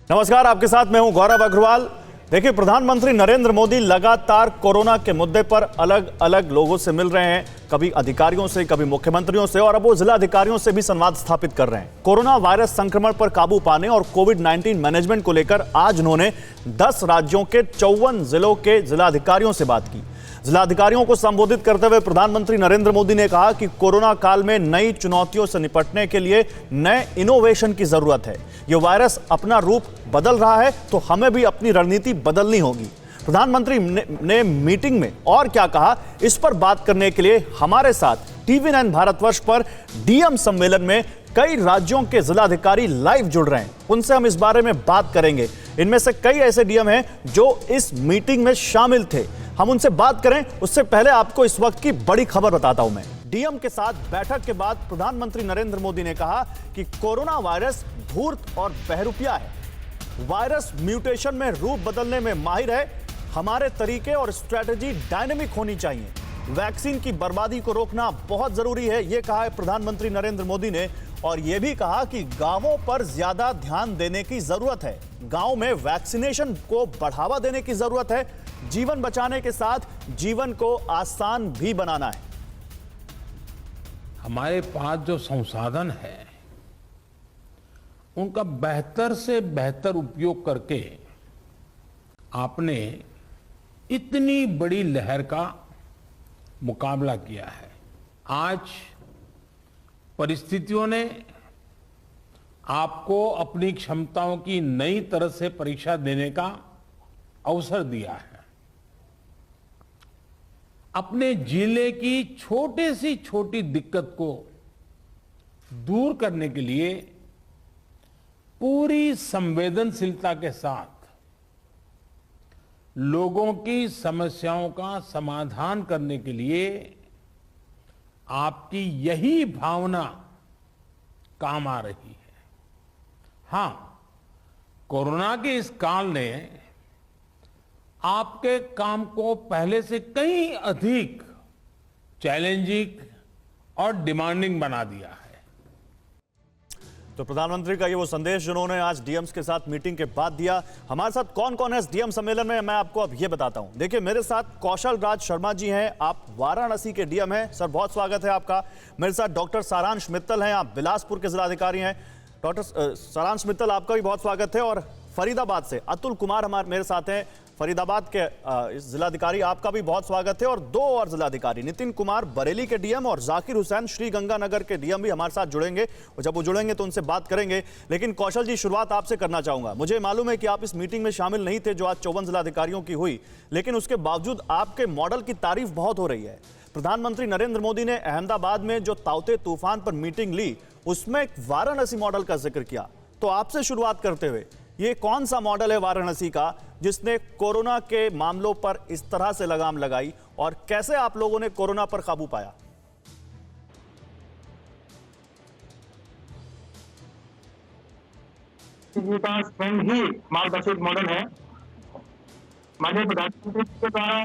नमस्कार, आपके साथ मैं हूं गौरव अग्रवाल। देखिए, प्रधानमंत्री नरेंद्र मोदी लगातार कोरोना के मुद्दे पर अलग अलग लोगों से मिल रहे हैं, कभी अधिकारियों से, कभी मुख्यमंत्रियों से, और अब वो जिला अधिकारियों से भी संवाद स्थापित कर रहे हैं। कोरोना वायरस संक्रमण पर काबू पाने और कोविड-19 मैनेजमेंट को लेकर आज उन्होंने 10 राज्यों के 54 जिलों के जिलाधिकारियों से बात की। जिलाधिकारियों को संबोधित करते हुए प्रधानमंत्री नरेंद्र मोदी ने कहा कि कोरोना काल में नई चुनौतियों से निपटने के लिए नए इनोवेशन की जरूरत है। यह वायरस अपना रूप बदल रहा है, तो हमें भी अपनी रणनीति बदलनी होगी। प्रधानमंत्री ने मीटिंग में और क्या कहा, इस पर बात करने के लिए हमारे साथ TV9 भारतवर्ष पर डीएम सम्मेलन में कई राज्यों के जिलाधिकारी लाइव जुड़ रहे हैं। उनसे हम इस बारे में बात करेंगे। इनमें से कई ऐसे डीएम हैं जो इस मीटिंग में शामिल थे। हम उनसे बात करें उससे पहले आपको इस वक्त की बड़ी खबर बताता हूं। मैं डीएम के साथ बैठक के बाद प्रधानमंत्री नरेंद्र मोदी ने कहा कि कोरोना वायरस धूर्त और बहरूपिया है। वायरस म्यूटेशन में रूप बदलने में माहिर है। हमारे तरीके और स्ट्रेटजी डायनेमिक होनी चाहिए। वैक्सीन की बर्बादी को रोकना बहुत जरूरी है, यह कहा है प्रधानमंत्री नरेंद्र मोदी ने। और यह भी कहा कि गांवों पर ज्यादा ध्यान देने की जरूरत है। गांव में वैक्सीनेशन को बढ़ावा देने की जरूरत है। जीवन बचाने के साथ जीवन को आसान भी बनाना है। हमारे पास जो संसाधन है उनका बेहतर से बेहतर उपयोग करके आपने इतनी बड़ी लहर का मुकाबला किया है। आज परिस्थितियों ने आपको अपनी क्षमताओं की नई तरह से परीक्षा देने का अवसर दिया है। अपने जिले की छोटी सी छोटी दिक्कत को दूर करने के लिए पूरी संवेदनशीलता के साथ लोगों की समस्याओं का समाधान करने के लिए आपकी यही भावना काम आ रही है। हां, कोरोना के इस काल ने आपके काम को पहले से कहीं अधिक चैलेंजिंग और डिमांडिंग बना दिया है। तो प्रधानमंत्री का ये वो संदेश जिन्होंने आज डीएम्स के साथ मीटिंग के बाद दिया। हमारे साथ कौन कौन है इस डीएम सम्मेलन में, मैं आपको अब ये बताता हूं। देखिए, मेरे साथ कौशल राज शर्मा जी हैं, आप वाराणसी के डीएम हैं। सर, बहुत स्वागत है आपका। मेरे साथ डॉक्टर सारांश मित्तल हैं, आप बिलासपुर के जिलाधिकारी हैं। डॉक्टर सारांश मित्तल, आपका भी बहुत स्वागत है। और फरीदाबाद से अतुल कुमार मेरे साथ हैं, फरीदाबाद के जिलाधिकारी, आपका भी बहुत स्वागत है। और 2 और जिलाधिकारी, नितिन कुमार बरेली के डीएम और जाकिर हुसैन श्रीगंगानगर के डीएम भी हमारे साथ जुड़ेंगे। और जब वो जुड़ेंगे तो उनसे बात करेंगे। लेकिन कौशल जी, शुरुआत आपसे करना चाहूंगा। मुझे मालूम है कि आप इस मीटिंग में शामिल नहीं थे जो आज 54 जिलाधिकारियों की हुई, लेकिन उसके बावजूद आपके मॉडल की तारीफ बहुत हो रही है। प्रधानमंत्री नरेंद्र मोदी ने अहमदाबाद में जो ताउते तूफान पर मीटिंग ली, उसमें एक वाराणसी मॉडल का जिक्र किया। तो आपसे शुरुआत करते हुए, ये कौन सा मॉडल है वाराणसी का जिसने कोरोना के मामलों पर इस तरह से लगाम लगाई, और कैसे आप लोगों ने कोरोना पर काबू पाया? का स्वयं ही मार्गदर्शित मॉडल है। माननीय प्रधानमंत्री जी के द्वारा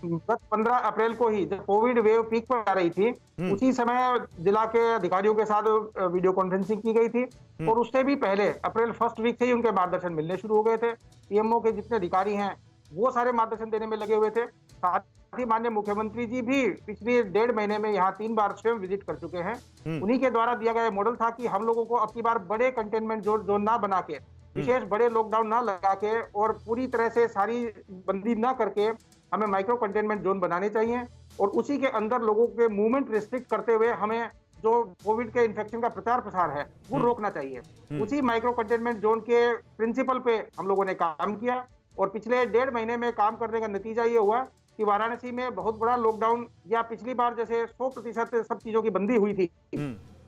गत 15 अप्रैल को ही जब कोविड वेव पीक पर आ रही थी, उसी समय जिला के अधिकारियों के साथ वीडियो कॉन्फ्रेंसिंग की गई थी। और उससे भी पहले अप्रैल फर्स्ट वीक से ही उनके मार्गदर्शन मिलने शुरू हो गए थे। पीएमओ के जितने अधिकारी हैं वो सारे मार्गदर्शन देने में लगे हुए थे। साथ ही माननीय मुख्यमंत्री जी भी पिछले 1.5 महीने में यहाँ 3 बार स्वयं विजिट कर चुके हैं। उन्हीं के द्वारा दिया गया मॉडल था कि हम लोगों को अब की बार बड़े कंटेनमेंट जोन ना बना के, विशेष बड़े लॉकडाउन ना लगा के और पूरी तरह से सारी बंदी ना करके हमें माइक्रो कंटेनमेंट जोन बनाने चाहिए। और उसी के अंदर लोगों के मूवमेंट रिस्ट्रिक्ट करते हुए हमें जो कोविड के इन्फेक्शन का प्रचार प्रसार है वो रोकना चाहिए। उसी माइक्रो कंटेनमेंट जोन के प्रिंसिपल पे हम लोगों ने काम किया। और पिछले 1.5 महीने में काम करने का नतीजा ये हुआ कि वाराणसी में बहुत बड़ा लॉकडाउन, या पिछली बार जैसे 100% सब चीजों की बंदी हुई थी,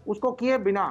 उसको किए बिना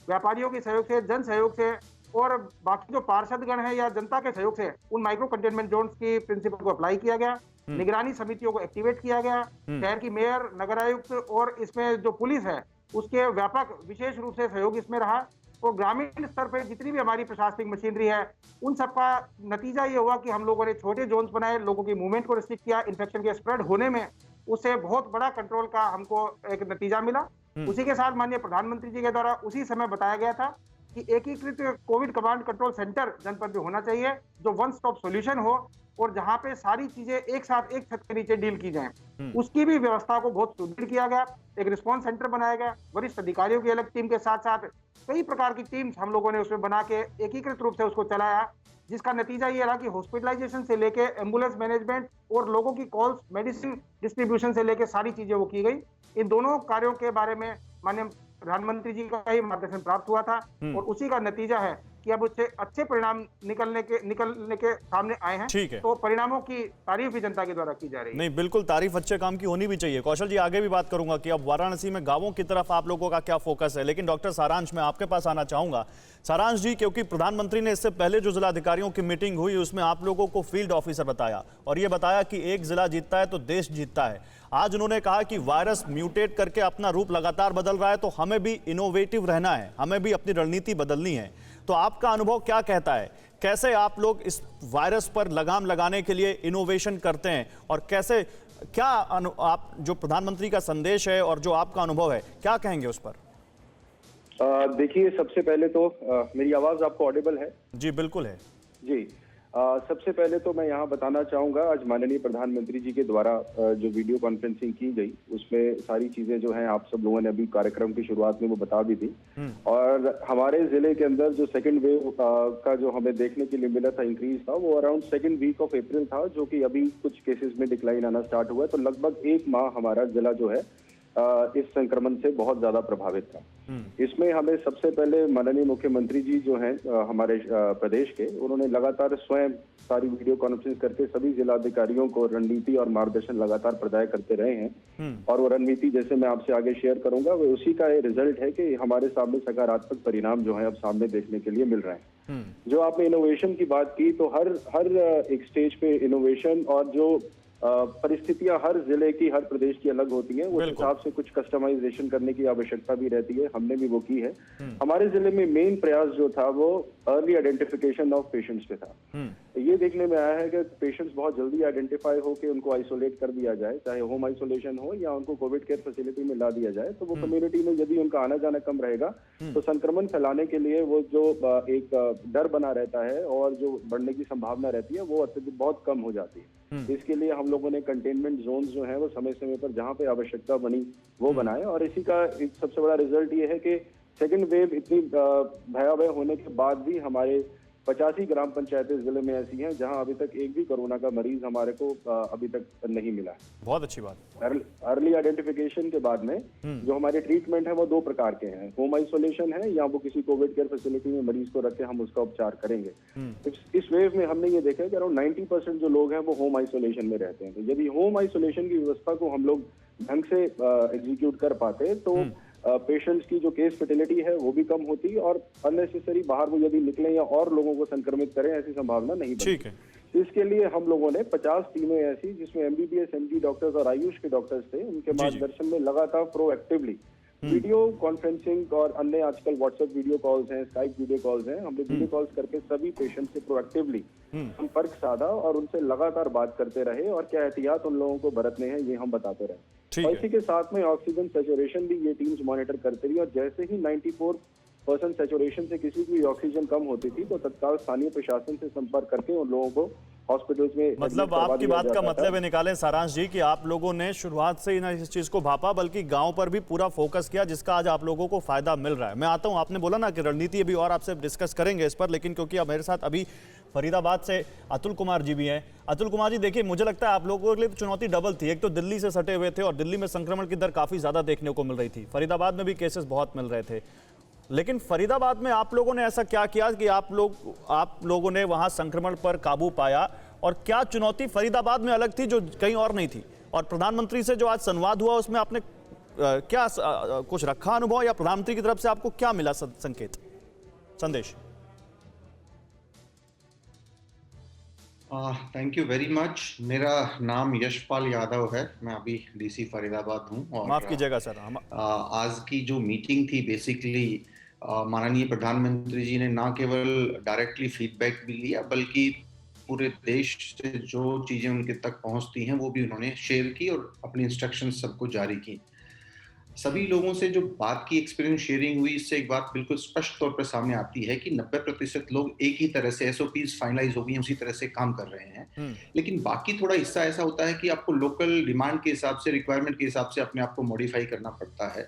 व्यापारियों के सहयोग से, जन सहयोग से और बाकी जो पार्षदगण है या जनता के सहयोग से उन माइक्रो कंटेनमेंट जोन्स की प्रिंसिपल को अप्लाई किया गया। निगरानी समितियों को एक्टिवेट किया गया। शहर की मेयर, नगर आयुक्त और इसमें जो पुलिस है उसके व्यापक विशेष रूप से सहयोग इसमें रहा। और ग्रामीण स्तर पर जितनी भी हमारी प्रशासनिक मशीनरी है उन सबका नतीजा ये हुआ कि हम लोगों ने छोटे जोन्स बनाए, लोगों की मूवमेंट को रिस्ट्रिक्ट किया। इन्फेक्शन के स्प्रेड होने में उससे बहुत बड़ा कंट्रोल का हमको एक नतीजा मिला। उसी के साथ माननीय प्रधानमंत्री जी के द्वारा उसी समय बताया गया था कि एकीकृत कोविड कमांड कंट्रोल सेंटर जनपद में होना चाहिए, जो वन स्टॉप सॉल्यूशन हो और जहां पे सारी चीजें एक साथ एक छत के नीचे डील की जाएं। उसकी भी व्यवस्था को बहुत सुदृढ़ किया गया। एक रिस्पॉन्स सेंटर बनाया गया, वरिष्ठ अधिकारियों की अलग टीम के साथ साथ कई प्रकार की टीम्स हम लोगों ने उसमें बना के एकीकृत रूप से उसको चलाया, जिसका नतीजा ये रहा कि हॉस्पिटलाइजेशन से लेके एम्बुलेंस मैनेजमेंट और लोगों की कॉल्स, मेडिसिन डिस्ट्रीब्यूशन से लेके सारी चीजें वो की गई। इन दोनों कार्यों के बारे में माननीय प्रधानमंत्री जी का ही मार्गदर्शन प्राप्त हुआ था और उसी का नतीजा है कि अब उससे अच्छे परिणाम निकलने के सामने आए हैं। ठीक है। तो परिणामों की तारीफ भी जनता के द्वारा की जा रही है। नहीं, बिल्कुल तारीफ अच्छे काम की होनी भी चाहिए। कौशल जी, आगे भी बात करूंगा कि अब वाराणसी में गांवों की तरफ आप लोगों का क्या फोकस है, लेकिन डॉक्टर सारांश मैं आपके पास आना चाहूंगा। सारांश जी, क्योंकि प्रधानमंत्री ने इससे पहले जो जिलाधिकारियों की मीटिंग हुई उसमें आप लोगों को फील्ड ऑफिसर बताया और ये बताया कि एक जिला जीतता है तो देश जीतता है। आज उन्होंने कहा कि वायरस म्यूटेट करके अपना रूप लगातार बदल रहा है, तो हमें भी इनोवेटिव रहना है, हमें भी अपनी रणनीति बदलनी है। तो आपका अनुभव क्या कहता है, कैसे आप लोग इस वायरस पर लगाम लगाने के लिए इनोवेशन करते हैं और कैसे, क्या आप जो प्रधानमंत्री का संदेश है और जो आपका अनुभव है, क्या कहेंगे उस पर? देखिए, सबसे पहले तो मेरी आवाज आपको ऑडिबल है? जी बिल्कुल है जी। सबसे पहले तो मैं यहाँ बताना चाहूंगा, आज माननीय प्रधानमंत्री जी के द्वारा जो वीडियो कॉन्फ्रेंसिंग की गई उसमें सारी चीजें जो हैं आप सब लोगों ने अभी कार्यक्रम की शुरुआत में वो बता भी दी। और हमारे जिले के अंदर जो सेकंड वेव का जो हमें देखने के लिए मिला था, इंक्रीज था, वो around second week of April था, जो कि अभी कुछ केसेस में डिक्लाइन आना स्टार्ट हुआ है। तो लगभग एक माह हमारा जिला जो है इस संक्रमण से बहुत ज्यादा प्रभावित था। इसमें हमें सबसे पहले माननीय मुख्यमंत्री जी जो हैं हमारे प्रदेश के, उन्होंने लगातार स्वयं सारी वीडियो कॉन्फ्रेंस करके सभी जिलाधिकारियों को रणनीति और मार्गदर्शन लगातार प्रदान करते रहे हैं। और वो रणनीति जैसे मैं आपसे आगे शेयर करूंगा, वो उसी का रिजल्ट है कि हमारे सामने सकारात्मक परिणाम जो है अब सामने देखने के लिए मिल रहे हैं। जो आपने इनोवेशन की बात की, तो हर एक स्टेज पे इनोवेशन और जो परिस्थितियां हर जिले की, हर प्रदेश की अलग होती हैं, उस हिसाब से कुछ कस्टमाइजेशन करने की आवश्यकता भी रहती है। हमने भी वो की है। हमारे जिले में मेन प्रयास जो था वो अर्ली आइडेंटिफिकेशन ऑफ पेशेंट्स पे था। ये देखने में आया है कि पेशेंट्स बहुत जल्दी आइडेंटिफाई होकर उनको आइसोलेट कर दिया जाए, चाहे होम आइसोलेशन हो या उनको कोविड केयर फैसिलिटी में ला दिया जाए, तो वो कम्युनिटी में यदि उनका आना जाना कम रहेगा तो संक्रमण फैलाने के लिए वो जो एक डर बना रहता है और जो बढ़ने की संभावना रहती है वो अत्यधिक बहुत कम हो जाती है। इसके लिए हम लोगों ने कंटेनमेंट जोन जो है वो समय समय पर जहां पे आवश्यकता बनी वो बनाए। और इसी का एक सबसे बड़ा रिजल्ट ये है कि सेकंड वेव इतनी भयावह होने के बाद भी हमारे 85 ग्राम पंचायतें जिले में ऐसी हैं जहां अभी तक एक भी कोरोना का मरीज हमारे को अभी तक नहीं मिला है। बहुत अच्छी बात। अर्ली आइडेंटिफिकेशन के बाद में जो हमारे ट्रीटमेंट है वो दो प्रकार के हैं, होम आइसोलेशन है या वो किसी कोविड केयर फैसिलिटी में मरीज को रख के हम उसका उपचार करेंगे। इस वेव में हमने ये देखा है कि अराउंड 90% जो लोग हैं वो होम आइसोलेशन में रहते हैं। तो यदि होम आइसोलेशन की व्यवस्था को हम लोग ढंग से एग्जीक्यूट कर पाते तो पेशेंट्स की जो केस फर्टिलिटी है वो भी कम होती और अननेसेसरी बाहर वो यदि निकले या और लोगों को संक्रमित करें ऐसी संभावना नहीं बनती। ठीक है। इसके लिए हम लोगों ने 50 टीमें ऐसी, जिसमें एमबीबीएस एमडी डॉक्टर्स और आयुष के डॉक्टर्स थे, उनके मार्गदर्शन में लगातार प्रोएक्टिवली वीडियो कॉन्फ्रेंसिंग और अन्य आजकल व्हाट्सएप वीडियो कॉल्स हैं, स्काइप वीडियो कॉल्स हैं, हमने वीडियो कॉल्स करके सभी पेशेंट से प्रोएक्टिवली संपर्क साधा और उनसे लगातार बात करते रहे और क्या एहतियात उन लोगों को बरतने हैं ये हम बताते रहे। और इसी के साथ में ऑक्सीजन सैचुरेशन भी ये टीम्स मॉनिटर करते रही और जैसे ही 94% सैचुरेशन से किसी की ऑक्सीजन कम होती थी तो तत्काल स्थानीय प्रशासन से संपर्क करके उन लोगों को हॉस्पिटल्स में, मतलब आपकी बात का मतलब है निकालें सारांश जी कि आप लोगों ने शुरुआत से ही ना इस चीज को भापा बल्कि गांव पर भी पूरा फोकस किया, जिसका आज आप लोगों को फायदा मिल रहा है। मैं आता हूं, आपने बोला ना कि रणनीति अभी और आपसे डिस्कस करेंगे इस पर, लेकिन क्योंकि अब मेरे साथ अभी फरीदाबाद से अतुल कुमार जी भी हैं। अतुल कुमार जी, देखिए मुझे लगता है आप लोगों के लिए चुनौती डबल थी। एक तो दिल्ली से सटे हुए थे और दिल्ली में संक्रमण की दर काफी ज्यादा देखने को मिल रही थी, फरीदाबाद में भी केसेस बहुत मिल रहे थे, लेकिन फरीदाबाद में आप लोगों ने ऐसा क्या किया कि आप लोगों ने वहां संक्रमण पर काबू पाया और क्या चुनौती फरीदाबाद में अलग थी जो कहीं और नहीं थी? और प्रधानमंत्री से जो आज संवाद हुआ उसमें आपने क्या कुछ रखा अनुभव या प्रधानमंत्री की तरफ से आपको क्या मिला संकेत, संदेश? Thank you very much. मेरा नाम यशपाल यादव है, मैं अभी डीसी फरीदाबाद हूँ। और माफ कीजिएगा सर, आज की जो मीटिंग थी बेसिकली माननीय प्रधानमंत्री जी ने ना केवल डायरेक्टली फीडबैक भी लिया बल्कि पूरे देश से जो चीजें उनके तक पहुंचती हैं वो भी उन्होंने शेयर की और अपनी इंस्ट्रक्शंस सबको जारी की। सभी लोगों से जो बात की, एक्सपीरियंस शेयरिंग हुई, इससे एक बात बिल्कुल स्पष्ट तौर पर सामने आती है कि 90% लोग एक ही तरह से एसओपीज फाइनलाइज हो गई हैं, उसी तरह से काम कर रहे हैं। लेकिन बाकी थोड़ा हिस्सा ऐसा होता है कि आपको लोकल डिमांड के हिसाब से, रिक्वायरमेंट के हिसाब से अपने आप को मॉडिफाई करना पड़ता है।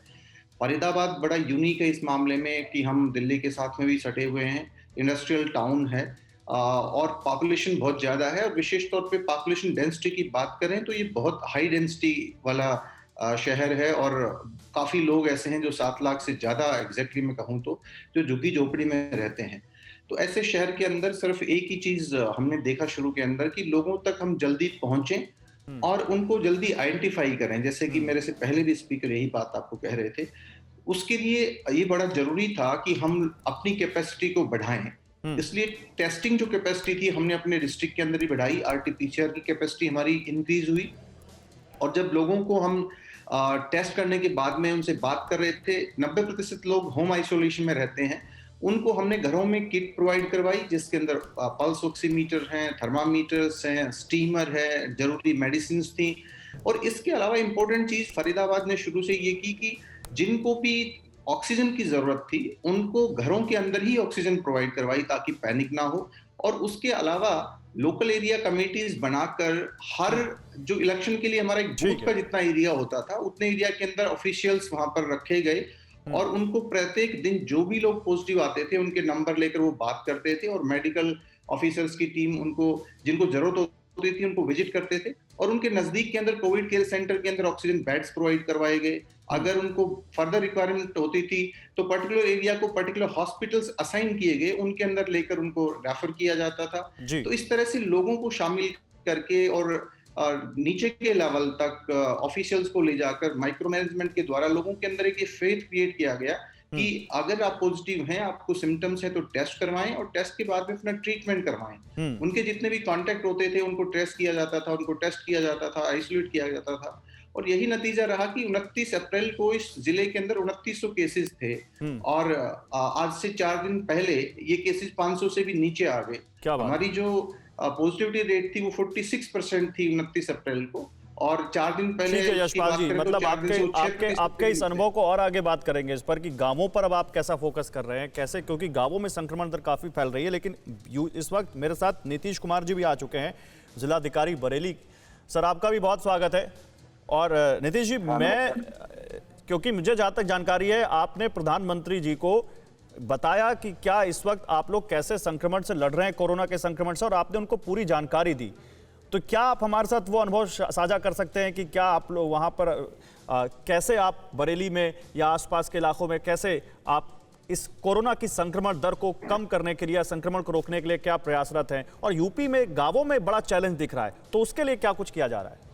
फरीदाबाद बड़ा यूनिक है इस मामले में कि हम दिल्ली के साथ में भी सटे हुए हैं, इंडस्ट्रियल टाउन है और पॉपुलेशन बहुत ज़्यादा है। और विशेष तौर पे पॉपुलेशन डेंसिटी की बात करें तो ये बहुत हाई डेंसिटी वाला शहर है और काफ़ी लोग ऐसे हैं जो 7 लाख से ज़्यादा एग्जैक्टली मैं कहूँ तो, जो झुग्गी झोपड़ी में रहते हैं। तो ऐसे शहर के अंदर सिर्फ एक ही चीज़ हमने देखा शुरू के अंदर कि लोगों तक हम जल्दी पहुँचें और उनको जल्दी आइडेंटिफाई करें, जैसे कि मेरे से पहले भी स्पीकर यही बात आपको कह रहे थे। उसके लिए ये बड़ा जरूरी था कि हम अपनी कैपेसिटी को बढ़ाएं। इसलिए टेस्टिंग जो कैपेसिटी थी हमने अपने डिस्ट्रिक्ट के अंदर ही बढ़ाई, आरटी-पीसीआर की कैपेसिटी हमारी इंक्रीज हुई। और जब लोगों को हम टेस्ट करने के बाद में उनसे बात कर रहे थे, 90% लोग होम आइसोलेशन में रहते हैं, उनको हमने घरों में किट प्रोवाइड करवाई जिसके अंदर पल्स ऑक्सीमीटर हैं, थर्मामीटर्स हैं, स्टीमर है, जरूरी मेडिसिन थी। और इसके अलावा इंपॉर्टेंट चीज फरीदाबाद ने शुरू से ये की कि जिनको भी ऑक्सीजन की जरूरत थी उनको घरों के अंदर ही ऑक्सीजन प्रोवाइड करवाई ताकि पैनिक ना हो। और उसके अलावा लोकल एरिया कमेटीज बनाकर हर जो इलेक्शन के लिए हमारा एक बूथ का जितना एरिया होता था उतने एरिया के अंदर ऑफिशियल्स वहां पर रखे गए और उनको प्रत्येक दिन जो भी लोग पॉजिटिव आते थे उनके नंबर लेकर वो बात करते थे और मेडिकल ऑफिसर्स की टीम उनको जिनको जरूरत होती थी उनको विजिट करते थे और उनके नजदीक के अंदर कोविड केयर सेंटर के अंदर ऑक्सीजन बेड्स प्रोवाइड करवाए गए। अगर उनको फर्दर रिक्वायरमेंट होती थी तो पर्टिकुलर एरिया को पर्टिकुलर हॉस्पिटल्स असाइन किए गए, उनके अंदर लेकर उनको रेफर किया जाता था। तो इस तरह से लोगों को शामिल करके और नीचे के लेवल तक ऑफिशियल्स को ले जाकर माइक्रो मैनेजमेंट के द्वारा लोगों के अंदर एक फेथ क्रिएट किया गया कि अगर आप पॉजिटिव हैं, आपको सिम्टम्स है तो टेस्ट करवाएं और टेस्ट के बाद में अपना ट्रीटमेंट करवाएं। उनके जितने भी कांटेक्ट होते थे उनको ट्रेस किया जाता था, उनको टेस्ट किया जाता था, आइसोलेट किया जाता था। और यही नतीजा रहा कि 29 अप्रैल को इस जिले के अंदर 2900 केसेस थे और आज से 4 दिन पहले ये केसेस 500 से भी नीचे आ गए। हमारी जो पॉजिटिविटी रेट थी वो 46% थी 29 अप्रैल को और 4 दिन पहले। ठीक है यशपाल जी, मतलब आपके इस अनुभव को और आगे बात करेंगे इस पर कि गांवों पर अब आप कैसा फोकस कर रहे हैं, कैसे, क्योंकि गांवों में संक्रमण दर काफी फैल रही है। लेकिन इस वक्त मेरे साथ नीतीश कुमार जी भी आ चुके हैं, जिलाधिकारी बरेली। सर आपका भी बहुत स्वागत है। और नीतीश जी, मैं क्योंकि मुझे जहां तक जानकारी है आपने प्रधानमंत्री जी को बताया कि क्या इस वक्त आप लोग कैसे संक्रमण से लड़ रहे हैं, कोरोना के संक्रमण से, और आपने उनको पूरी जानकारी दी। तो क्या आप हमारे साथ वो अनुभव साझा कर सकते हैं कि क्या आप लोग वहां पर कैसे आप बरेली में या आसपास के इलाकों में कैसे आप इस कोरोना की संक्रमण दर को कम करने के लिए, संक्रमण को रोकने के लिए क्या प्रयासरत हैं? और यूपी में गांवों में बड़ा चैलेंज दिख रहा है, तो उसके लिए क्या कुछ किया जा रहा है?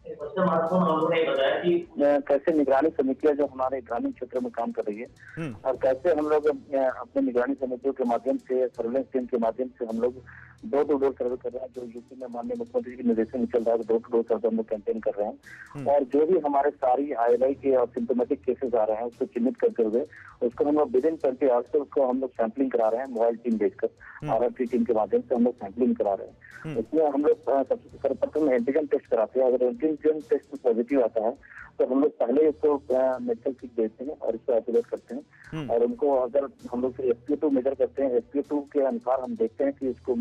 सबसे महत्वपूर्ण हम लोगों ने बताया कि कैसे निगरानी समितियां जो हमारे ग्रामीण क्षेत्र में काम कर रही है और कैसे हम लोग अपने निगरानी समितियों के माध्यम से, सर्वेलेंस टीम के माध्यम से हम लोग डोर टू डोर सर्वे कर रहे हैं। जो यूपी में माननीय मुख्यमंत्री के निर्देशन में चल रहा है, डोर टू डोर सर्वे हम लोग कैंपेन कर रहे हैं और जो भी हमारे सारी ILI के और सिम्टोमेटिक केसेस आ रहे हैं उसको चिन्हित करते हुए उसको हम लोग विदिन 20 आवर्स से उसको हम लोग सैंपलिंग करा रहे हैं। मोबाइल टीम भेजकर RRT टीम के माध्यम से हम लोग सैंपलिंग करा रहे हैं। उसमें हम लोग सबसे सर्वप्रथम एंटीजन टेस्ट कराते हैं। अगर एंटीजन टेस्ट पॉजिटिव आता है तो हम लोग पहले उसको मेडिकल किट देते हैं और इसको आइसोलेट करते हैं और उनको अगर हम लोग FPO2 मेजर करते हैं, FPO2 के अनुसार हम देखते हैं कि उसको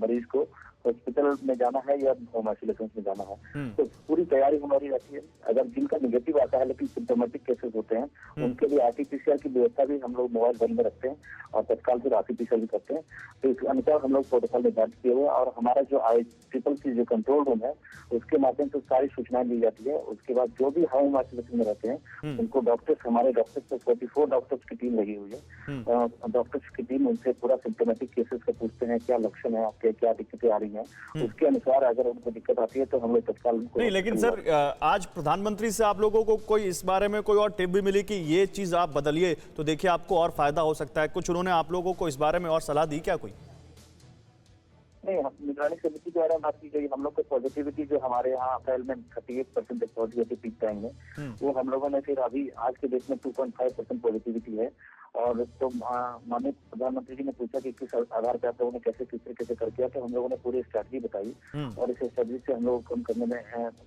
मरीज को हॉस्पिटल में जाना है या होम आइसोलेशन में जाना है। तो पूरी तैयारी हमारी रहती है। अगर जिनका निगेटिव आता है लेकिन सिम्टोमेटिक केसेस होते हैं उनके लिए RT-PCR की व्यवस्था भी हम लोग मोबाइल फोन में रखते हैं और तत्काल फिर RT-PCR भी करते हैं। तो इस अनुसार हम लोग प्रोटोकॉल निर्धारित किए हुए और हमारा जो ICCC जो कंट्रोल रूम है उसके माध्यम से सारी सूचनाएं दी जाती है। उसके बाद जो भी होम आइसोलेशन में रहते हैं उनको डॉक्टर्स, हमारे डॉक्टर्स 44 डॉक्टर्स की टीम लगी हुई है। डॉक्टर्स की टीम उनसे पूरा सिम्टोमेटिक केसेस का पूछते हैं, क्या लक्षण है आपके, क्या दिक्कतें आ रही हैं, उसके अनुसार अगर उनको दिक्कत आती है तो हम लोग तत्काल उनको। नहीं, लेकिन सर आज प्रधानमंत्री से आप लोगों को कोई इस बारे में कोई और टिप भी मिली कि ये चीज आप बदलिए तो देखिए आपको और फायदा हो सकता है? कुछ उन्होंने आप लोगों को इस बारे में और सलाह दी क्या कोई? नहीं, निगरानी समिति द्वारा बात की गई। हम लोग को पॉजिटिविटी जो हमारे यहाँ अप्रैल में 38% पॉजिटिविटी पीक टाइम में, वो हम लोगों ने फिर अभी आज के डेट में 2.5% पॉजिटिविटी है और तो माननीय प्रधानमंत्री जी ने पूछा कि किस आधार पर आप लोगों ने कैसे किस तरीके से कर किया, तो हम लोगों ने पूरी स्ट्रैटेजी बताई और इस स्ट्रैटेजी से हम लोग कम करने में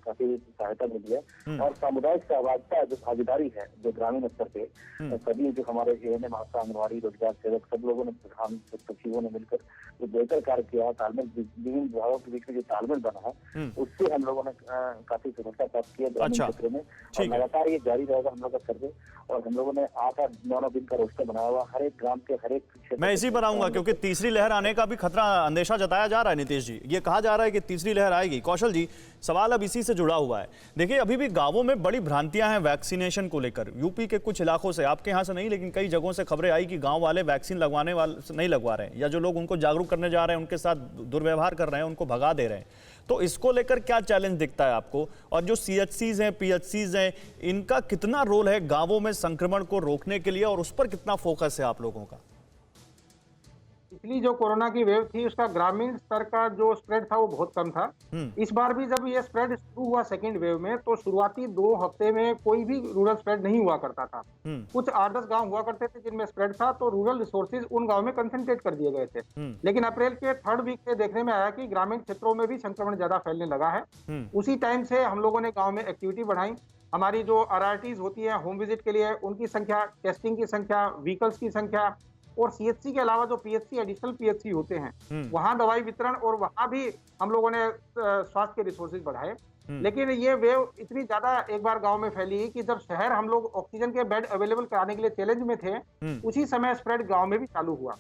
काफी सहायता मिली है। और सामुदायिक सहभागिता जो भागीदारी है जो ग्रामीण स्तर पे सभी जो हमारे एएनएम, आशा, आंगनबाड़ी, रोजगार सेवक सब लोगों ने, प्रधान सचिवों ने मिलकर जो बेहतर कार्य किया, तालमेल विभिन्न विभागों के बीच में जो तालमेल बना है उससे हम लोगों ने काफी सफलता प्राप्त किया ग्रामीण क्षेत्र में। और लगातार ये जारी रहेगा हम लोग का सर्वे, और हम लोगों ने 8-9 दिन का रोस्टर बनाया हुआ हर एक ग्राम के हर एक क्षेत्र। मैं इसी बनाऊंगा क्योंकि तीसरी लहर आने का भी खतरा, अंदेशा जताया जा रहा है नीतीश जी, ये कहा जा रहा है कि तीसरी लहर आएगी। कौशल जी, सवाल अब इसी से जुड़ा हुआ है। देखिए, अभी भी गांवों में बड़ी भ्रांतियां हैं वैक्सीनेशन को लेकर। यूपी के कुछ इलाकों से, आपके यहाँ से नहीं लेकिन कई जगहों से खबरें आई कि गांव वाले वैक्सीन लगवाने वाले नहीं लगवा रहे हैं, या जो लोग उनको जागरूक करने जा रहे हैं उनके साथ दुर्व्यवहार कर रहे हैं, उनको भगा दे रहे हैं। तो इसको लेकर क्या चैलेंज दिखता है आपको? और जो सीएचसीज हैं, पीएचसीज हैं, इनका कितना रोल है गांवों में संक्रमण को रोकने के लिए, और उस पर कितना फोकस है आप लोगों का? पिछली जो कोरोना की वेव थी उसका ग्रामीण स्तर का जो स्प्रेड था वो बहुत कम था। इस बार भी जब ये स्प्रेड शुरू हुआ सेकेंड वेव में, तो शुरुआती 2 हफ्ते में कोई भी रूरल स्प्रेड नहीं हुआ करता था। कुछ 8-10 गांव हुआ करते थे जिनमें स्प्रेड था, तो रूरल रिसोर्सेज उन गांव में कंसंट्रेट कर दिए गए थे। लेकिन अप्रैल के 3rd वीक से देखने में आया कि ग्रामीण क्षेत्रों में भी संक्रमण ज्यादा फैलने लगा है। उसी टाइम से हम लोगों ने गाँव में एक्टिविटी बढ़ाई। हमारी जो RRTs होती है होम विजिट के लिए, उनकी संख्या, टेस्टिंग की संख्या, व्हीकल्स की संख्या, और सीएचसी के अलावा जो पीएचसी, एडिशनल पीएचसी होते हैं वहां दवाई वितरण, और वहां भी हम लोगों ने स्वास्थ्य के रिसोर्सेज बढ़ाए। लेकिन ये वेव इतनी ज्यादा एक बार गांव में फैली कि जब शहर हम लोग ऑक्सीजन के बेड अवेलेबल कराने के लिए चैलेंज में थे, उसी समय स्प्रेड गांव में भी चालू हुआ।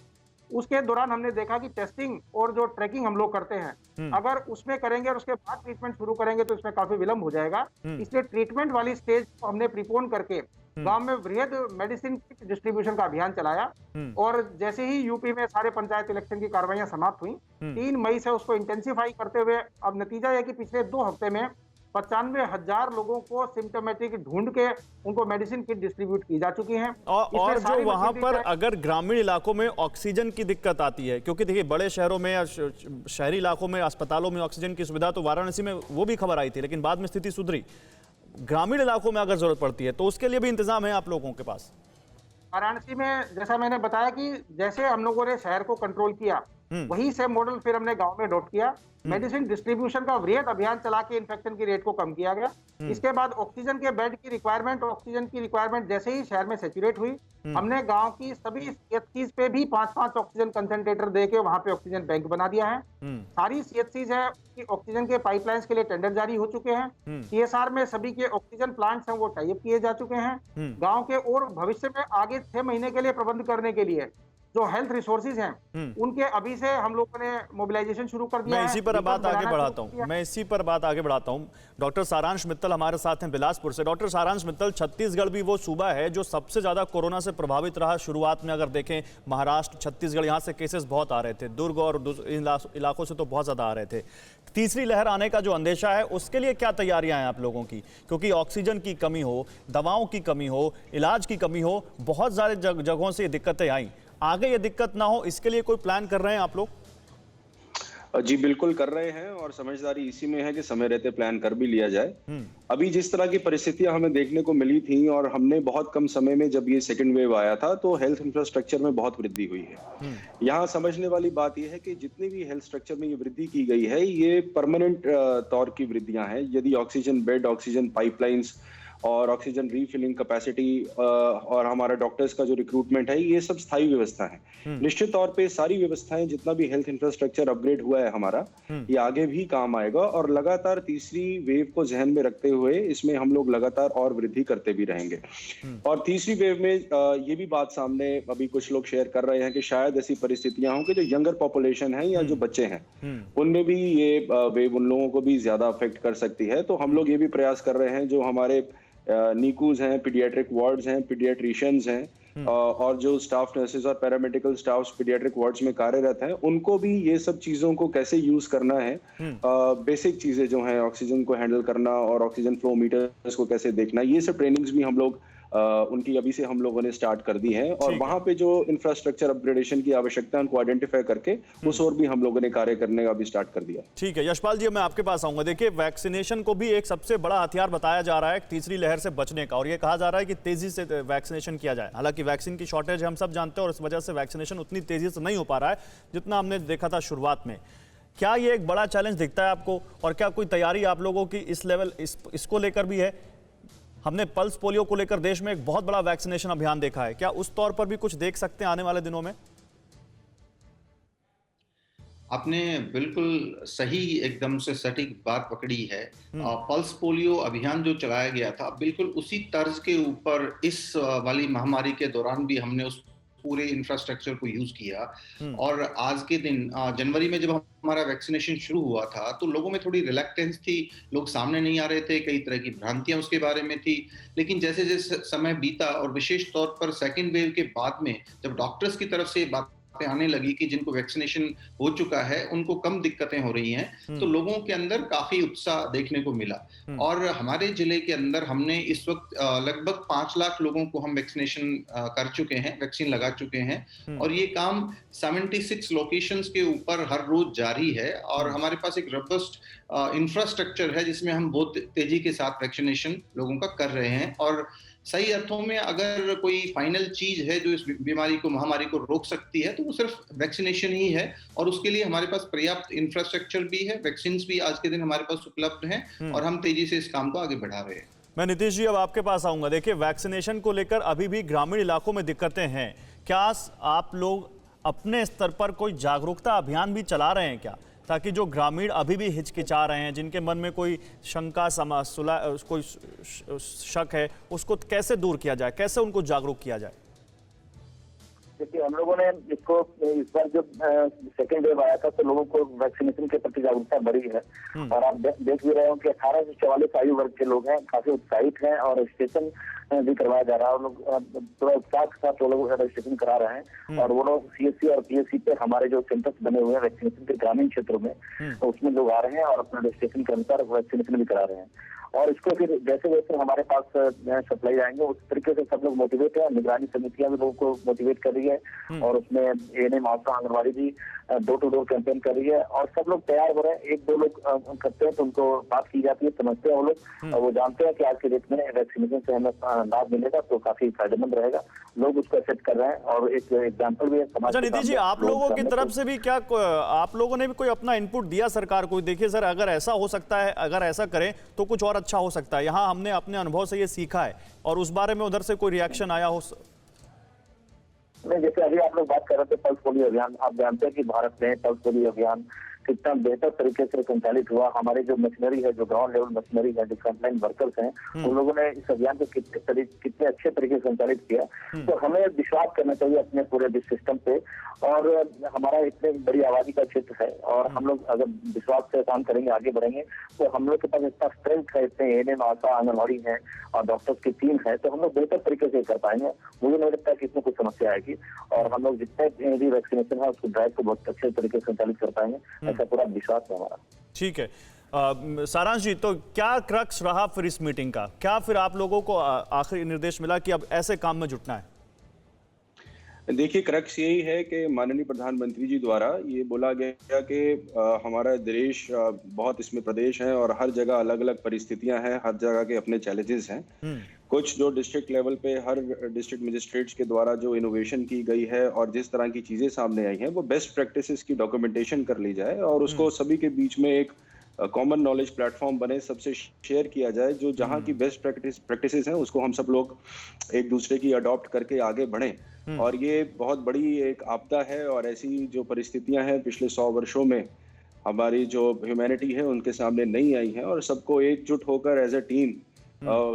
उसके दौरान हमने देखा कि टेस्टिंग और जो ट्रैकिंग हम लोग करते हैं, अगर उसमें करेंगे और उसके बाद ट्रीटमेंट शुरू करेंगे तो इसमें काफी विलंब हो जाएगा। इसलिए ट्रीटमेंट वाली स्टेज को हमने प्रीपोन करके गांव में वृहद मेडिसिन किट डिस्ट्रीब्यूशन का अभियान चलाया। और जैसे ही यूपी में सारे पंचायत इलेक्शन की कार्रवाइयां समाप्त हुई, 3 मई से उसको इंटेंसिफाई करते हुए अब नतीजा यह कि पिछले 2 हफ्ते में 95,000 लोगों को सिम्टोमेटिक ढूंढ के उनको मेडिसिन किट डिस्ट्रीब्यूट की जा चुकी हैं। और जो वहां पर अगर ग्रामीण इलाकों में ऑक्सीजन की दिक्कत आती है, क्योंकि देखिए बड़े शहरों में या शहरी इलाकों में अस्पतालों में ऑक्सीजन की सुविधा, तो वाराणसी में वो भी खबर आई थी, लेकिन बाद में स्थिति सुधरी। ग्रामीण इलाकों में अगर जरूरत पड़ती है तो उसके लिए भी इंतजाम है आप लोगों के पास? वाराणसी में जैसा मैंने बताया कि जैसे हम लोगों ने शहर को कंट्रोल किया, वही से मॉडल फिर हमने गांव में अडॉप्ट किया। मेडिसिन डिस्ट्रीब्यूशन का वृहद अभियान चला के इन्फेक्शन की रेट को कम किया गया। इसके बाद ऑक्सीजन के बेड की रिक्वायरमेंट जैसे ही शहर में सैचुरेट हुई, हमने गांव की सभी सीएचसीज पे भी 5-5 ऑक्सीजन कंसंट्रेटर देके वहां पे ऑक्सीजन बैंक बना दिया है। सारी सीएचसीज है कि ऑक्सीजन के पाइपलाइंस के लिए टेंडर जारी हो चुके हैं। सीएसआर में सभी के ऑक्सीजन प्लांट्स हैं वो टाई अप किए जा चुके हैं। गांव के और भविष्य में आगे 6 महीने के लिए प्रबंध करने के लिए जो हेल्थ रिसोर्सेज हैं उनके अभी से हम लोगों ने मोबिलाइजेशन शुरू कर दिया है। मैं इसी पर बात आगे बढ़ाता हूं। डॉक्टर सारांश मित्तल हमारे साथ हैं बिलासपुर से। डॉक्टर सारांश मित्तल, छत्तीसगढ़ भी वो सूबा है जो सबसे ज्यादा कोरोना से प्रभावित रहा। शुरुआत में अगर देखें महाराष्ट्र, छत्तीसगढ़, यहाँ से केसेस बहुत आ रहे थे। दुर्ग और इन इलाकों से तो बहुत ज्यादा आ रहे थे। तीसरी लहर आने का जो अंदेशा है उसके लिए क्या तैयारियां हैं आप लोगों की? क्योंकि ऑक्सीजन की कमी हो, दवाओं की कमी हो, इलाज की कमी हो, बहुत सारे जगहों से ये दिक्कतें आई। आगे ये दिक्कत ना हो इसके लिए कोई प्लान कर रहे हैं आप लोग? जी बिल्कुल कर रहे हैं, और समझदारी इसी में है कि समय रहते प्लान कर भी लिया जाए। अभी जिस तरह की परिस्थितियां हमें देखने को मिली थी, और हमने बहुत कम समय में जब ये सेकंड वेव आया था, तो हेल्थ इंफ्रास्ट्रक्चर में बहुत वृद्धि हुई है। यहाँ समझने वाली बात यह है कि जितनी भी हेल्थ स्ट्रक्चर में ये वृद्धि की गई है, ये परमानेंट तौर की वृद्धियां हैं। यदि ऑक्सीजन बेड, ऑक्सीजन पाइपलाइंस और ऑक्सीजन रीफिलिंग कैपेसिटी और हमारा डॉक्टर्स का जो रिक्रूटमेंट है, ये सब स्थायी व्यवस्था है। निश्चित तौर पे सारी व्यवस्थाएं, जितना भी हेल्थ इंफ्रास्ट्रक्चर अपग्रेड हुआ है हमारा, ये आगे भी काम आएगा। और लगातार तीसरी वेव को जहन में रखते हुए इसमें हम लोग लगातार और वृद्धि करते भी रहेंगे। और तीसरी वेव में ये भी बात सामने अभी कुछ लोग शेयर कर रहे हैं कि शायद ऐसी परिस्थितियां हों कि जो यंगर पॉपुलेशन है या जो बच्चे हैं, उनमें भी ये वेव उन लोगों को भी ज्यादा अफेक्ट कर सकती है। तो हम लोग ये भी प्रयास कर रहे हैं, जो हमारे नीकूज हैं, पीडियाट्रिक वार्ड्स हैं, पीडियाट्रिशियंस हैं, और जो स्टाफ नर्सेज और पैरामेडिकल स्टाफ पीडियाट्रिक वार्ड्स में कार्यरत हैं, उनको भी ये सब चीजों को कैसे यूज करना है, बेसिक चीजें जो हैं, ऑक्सीजन को हैंडल करना और ऑक्सीजन फ्लो मीटर्स को कैसे देखना, ये सब ट्रेनिंग्स भी हम लोग उनकी अभी से हम लोगों ने स्टार्ट कर दी है, और वहां पे जो इंफ्रास्ट्रक्चर अपग्रेडेशन की आवश्यकता है उनको आइडेंटिफाई करके उस और भी हम लोगों ने कार्य करने का भी स्टार्ट कर दिया। ठीक है यशपाल जी, मैं आपके पास आऊंगा। देखिए, वैक्सीनेशन को भी एक सबसे बड़ा हथियार बताया जा रहा है तीसरी लहर से बचने का, और ये कहा जा रहा है कि तेजी से वैक्सीनेशन किया जाए। हालांकि वैक्सीन की शॉर्टेज हम सब जानते हैं और इस वजह से वैक्सीनेशन उतनी तेजी से नहीं हो पा रहा है जितना हमने देखा था शुरुआत में। क्या ये एक बड़ा चैलेंज दिखता है आपको, और क्या कोई तैयारी आप लोगों की इस लेवल इसको लेकर भी है? हमने पल्स पोलियो को लेकर देश में एक बहुत बड़ा वैक्सीनेशन अभियान देखा है, क्या उस तौर पर भी कुछ देख सकते हैं आने वाले दिनों में? आपने बिल्कुल सही एकदम से सटीक बात पकड़ी है। पल्स पोलियो अभियान जो चलाया गया था बिल्कुल उसी तर्ज के ऊपर इस वाली महामारी के दौरान भी हमने उस पूरे इंफ्रास्ट्रक्चर को यूज किया। और आज के दिन जनवरी में जब हमारा वैक्सीनेशन शुरू हुआ था तो लोगों में थोड़ी रिलैक्टेंस थी, लोग सामने नहीं आ रहे थे, कई तरह की भ्रांतियां उसके बारे में थी। लेकिन जैसे जैसे समय बीता और विशेष तौर पर सेकेंड वेव के बाद में जब डॉक्टर्स की तरफ से बात आने लगी कि जिनको वैक्सीनेशन हो चुका है उनको कम दिक्कतें हो रही हैं, तो लोगों के अंदर काफी उत्साह देखने को मिला। और हमारे जिले के अंदर हमने इस वक्त लगभग 5 लाख लोगों को हम वैक्सीनेशन कर चुके हैं, वैक्सीन लगा चुके हैं, और ये काम 76 लोकेशंस के ऊपर हर रोज जारी है। और हमारे पास एक रोबस्ट इंफ्रास्ट्रक्चर है जिसमें हम बहुत तेजी के साथ वैक्सीनेशन लोगों का कर रहे हैं। और सही अर्थों में अगर कोई फाइनल चीज है जो इस बीमारी को, महामारी को रोक सकती है, तो वो सिर्फ वैक्सीनेशन ही है। और उसके लिए हमारे पास पर्याप्त इंफ्रास्ट्रक्चर भी है, वैक्सीन भी आज के दिन हमारे पास उपलब्ध हैं, और हम तेजी से इस काम को आगे बढ़ा रहे हैं। मैं नीतीश जी अब आपके पास आऊंगा। देखिए, वैक्सीनेशन को लेकर अभी भी ग्रामीण इलाकों में दिक्कतें हैं। क्या आप लोग अपने स्तर पर कोई जागरूकता अभियान भी चला रहे हैं क्या, ताकि जो ग्रामीण अभी भी हिचकिचा रहे हैं, जिनके मन में कोई शंका कोई शक है, उसको कैसे दूर किया जाए, कैसे उनको जागरूक किया जाए? देखिए, हम लोगों ने इसको इस बार जब सेकेंड वेव आया था तो लोगों को वैक्सीनेशन के प्रति जागरूकता बढ़ी है। और आप देख भी रहे हो कि 18 से 44 आयु वर्ग के लोग हैं, काफी उत्साहित हैं, और रजिस्ट्रेशन भी करवाया जा रहा है। और लोग थोड़ा उत्साह के साथ वो लोग रजिस्ट्रेशन करा रहे हैं, और वो लोग सीएससी और पीएससी पे हमारे जो सेंटर्स बने हुए हैं वैक्सीनेशन के ग्रामीण क्षेत्रों में, तो उसमें लोग आ रहे हैं और अपना रजिस्ट्रेशन के अनुसार वैक्सीनेशन भी करा रहे हैं। और इसको फिर जैसे जैसे हमारे पास सप्लाई आएंगे उस तरीके से सब लोग मोटिवेट है। निगरानी समितियां भी लोगों को मोटिवेट कर रही है, और उसमें एएनएम आशा आंगनबाड़ी भी डोर टू डोर कैंपेन कर रही है, और सब लोग तैयार हो रहे हैं। 1-2 लोग करते हैं तो उनको बात की जाती है, समझते हैं वो लोग, और वो जानते हैं कि आज के डेट में वैक्सीनेशन से हमें लाभ मिलेगा तो काफी फायदेमंद रहेगा। लोग उसको एक्सेप्ट कर रहे हैं, और एक एग्जाम्पल भी है समाज। अच्छा नीतीश जी, आप लोगों की तरफ से भी क्या आप लोगों ने भी कोई अपना इनपुट दिया सरकार को? देखिए सर, अगर ऐसा हो सकता है, अगर ऐसा करें तो कुछ और अच्छा हो सकता है। यहाँ हमने अपने अनुभव से ये सीखा है, और उस बारे में उधर से कोई रिएक्शन आया हो? नहीं, जैसे अभी आप लोग बात कर रहे थे पल्स पोलियो अभियान, आप जानते हैं कि भारत में पल्स पोलियो अभियान कितना बेहतर तरीके से संचालित हुआ। हमारे जो मशीनरी है, जो ग्राउंड लेवल मशीनरी है, जो फ्रंटलाइन वर्कर्स हैं, उन लोगों ने इस अभियान को कितने अच्छे तरीके से संचालित किया। तो हमें विश्वास करना चाहिए अपने पूरे सिस्टम पे, और हमारा इतनी बड़ी आबादी का क्षेत्र है, और हम लोग अगर विश्वास से काम करेंगे, आगे बढ़ेंगे, तो हम लोग के पास इतना स्ट्रेंथ है, इतने एएनएम आशा आंगनबाड़ी है और डॉक्टर्स की टीम है, तो हम लोग बेहतर तरीके से कर पाएंगे। मुझे नहीं लगता कि इसमें कुछ समस्या आएगी, और हम लोग जितने भी वैक्सीनेशन है उसको ड्राइव को बहुत अच्छे तरीके से संचालित कर पाएंगे, ऐसा पूरा विश्वास है हमारा। ठीक है सारांश जी, तो क्या क्रक्स रहा फिर इस मीटिंग का? क्या फिर आप लोगों को आखिरी निर्देश मिला कि अब ऐसे काम में जुटना है? देखिए, क्रक्स यही है कि माननीय प्रधानमंत्री जी द्वारा ये बोला गया कि हमारा देश बहुत इसमें प्रदेश है, और हर जगह अलग अलग परिस्थितियां हैं, हर जगह के अपने चैलेंजेस हैं। कुछ जो डिस्ट्रिक्ट लेवल पे हर डिस्ट्रिक्ट मजिस्ट्रेट्स के द्वारा जो इनोवेशन की गई है और जिस तरह की चीजें सामने आई हैं, वो बेस्ट प्रैक्टिसेस की डॉक्यूमेंटेशन कर ली जाए, और उसको सभी के बीच में एक कॉमन नॉलेज प्लेटफॉर्म बने, सबसे शेयर किया जाए। जो जहाँ की बेस्ट प्रैक्टिसेस हैं उसको हम सब लोग एक दूसरे की अडॉप्ट करके आगे बढ़ें। और ये बहुत बड़ी एक आपदा है, और ऐसी जो परिस्थितियां हैं पिछले 100 वर्षों में हमारी जो ह्यूमैनिटी है उनके सामने नहीं आई हैं, और सबको एकजुट होकर एज ए टीम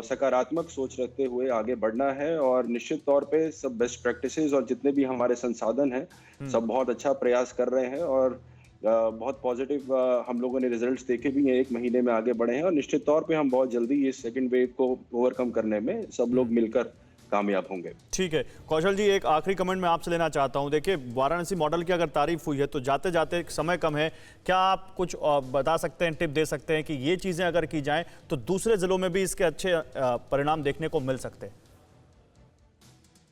सकारात्मक सोच रखते हुए आगे बढ़ना है। और निश्चित तौर पे सब बेस्ट प्रैक्टिसेस और जितने भी हमारे संसाधन हैं सब बहुत अच्छा प्रयास कर रहे हैं, और बहुत पॉजिटिव हम लोगों ने रिजल्ट्स देखे भी हैं। 1 महीने में आगे बढ़े हैं, और निश्चित तौर पे हम बहुत जल्दी इस सेकंड वेव को ओवरकम करने में सब लोग मिलकर कामयाब होंगे। ठीक है कौशल जी, एक आखिरी कमेंट मैं आपसे लेना चाहता हूं। देखिए, वाराणसी मॉडल की अगर तारीफ हुई है तो जाते जाते समय कम है, क्या आप कुछ बता सकते हैं, टिप दे सकते हैं कि ये चीज़ें अगर की जाएं तो दूसरे जिलों में भी इसके अच्छे परिणाम देखने को मिल सकते हैं?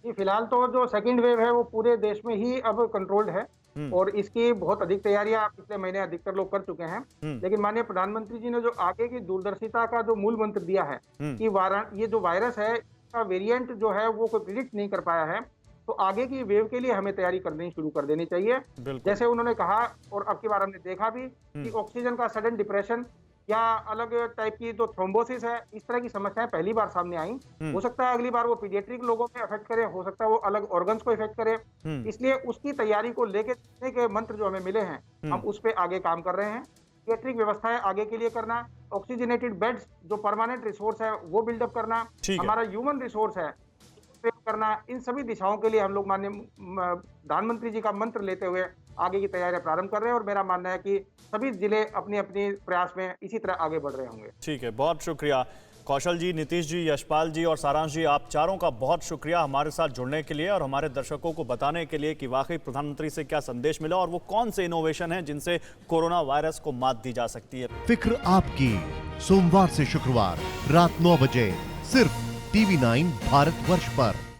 जी, फिलहाल तो जो सेकंड वेव है वो पूरे देश में ही अब कंट्रोल्ड है और इसकी बहुत अधिक तैयारियां पिछले महीने अधिकतर लोग कर चुके हैं। लेकिन माननीय प्रधानमंत्री जी ने जो आगे की दूरदर्शिता का जो मूल मंत्र दिया है कि ये जो वायरस है इसका वेरिएंट जो है वो कोई प्रिडिक्ट नहीं कर पाया है, तो आगे की वेव के लिए हमें तैयारी करनी शुरू कर देनी चाहिए। जैसे उन्होंने कहा और अब की बार हमने देखा भी कि ऑक्सीजन का सडन डिप्रेशन या अलग टाइप की जो थ्रोम्बोसिस है, इस तरह की समस्याएं पहली बार सामने आई। हो सकता है अगली बार वो पीडियाट्रिक लोगों में अफेक्ट करे, हो सकता है वो अलग ऑर्गन्स को इफेक्ट करे। इसलिए उसकी तैयारी को लेके के मंत्र जो हमें मिले हैं, हम उस पे आगे काम कर रहे हैं। पीडियाट्रिक व्यवस्थाएं आगे के लिए करना, ऑक्सीजनेटेड बेड्स जो परमानेंट रिसोर्स है वो बिल्डअप करना, हमारा ह्यूमन रिसोर्स है करना, इन सभी दिशाओं के लिए हम लोग माननीय प्रधानमंत्री जी का मंत्र लेते हुए आगे की तैयारियां प्रारंभ कर रहे हैं और मेरा मानना है कि सभी जिले अपनी अपनी प्रयास में इसी तरह आगे बढ़ रहे होंगे। ठीक है, बहुत शुक्रिया कौशल जी, नीतीश जी, यशपाल जी और सारांश जी, आप चारों का बहुत शुक्रिया हमारे साथ जुड़ने के लिए और हमारे दर्शकों को बताने के लिए कि वाकई प्रधानमंत्री से क्या संदेश मिला और वो कौन से इनोवेशन हैं जिनसे कोरोना वायरस को मात दी जा सकती है। फिक्र आपकी, सोमवार से शुक्रवार रात 9 बजे सिर्फ TV9 भारतवर्ष पर।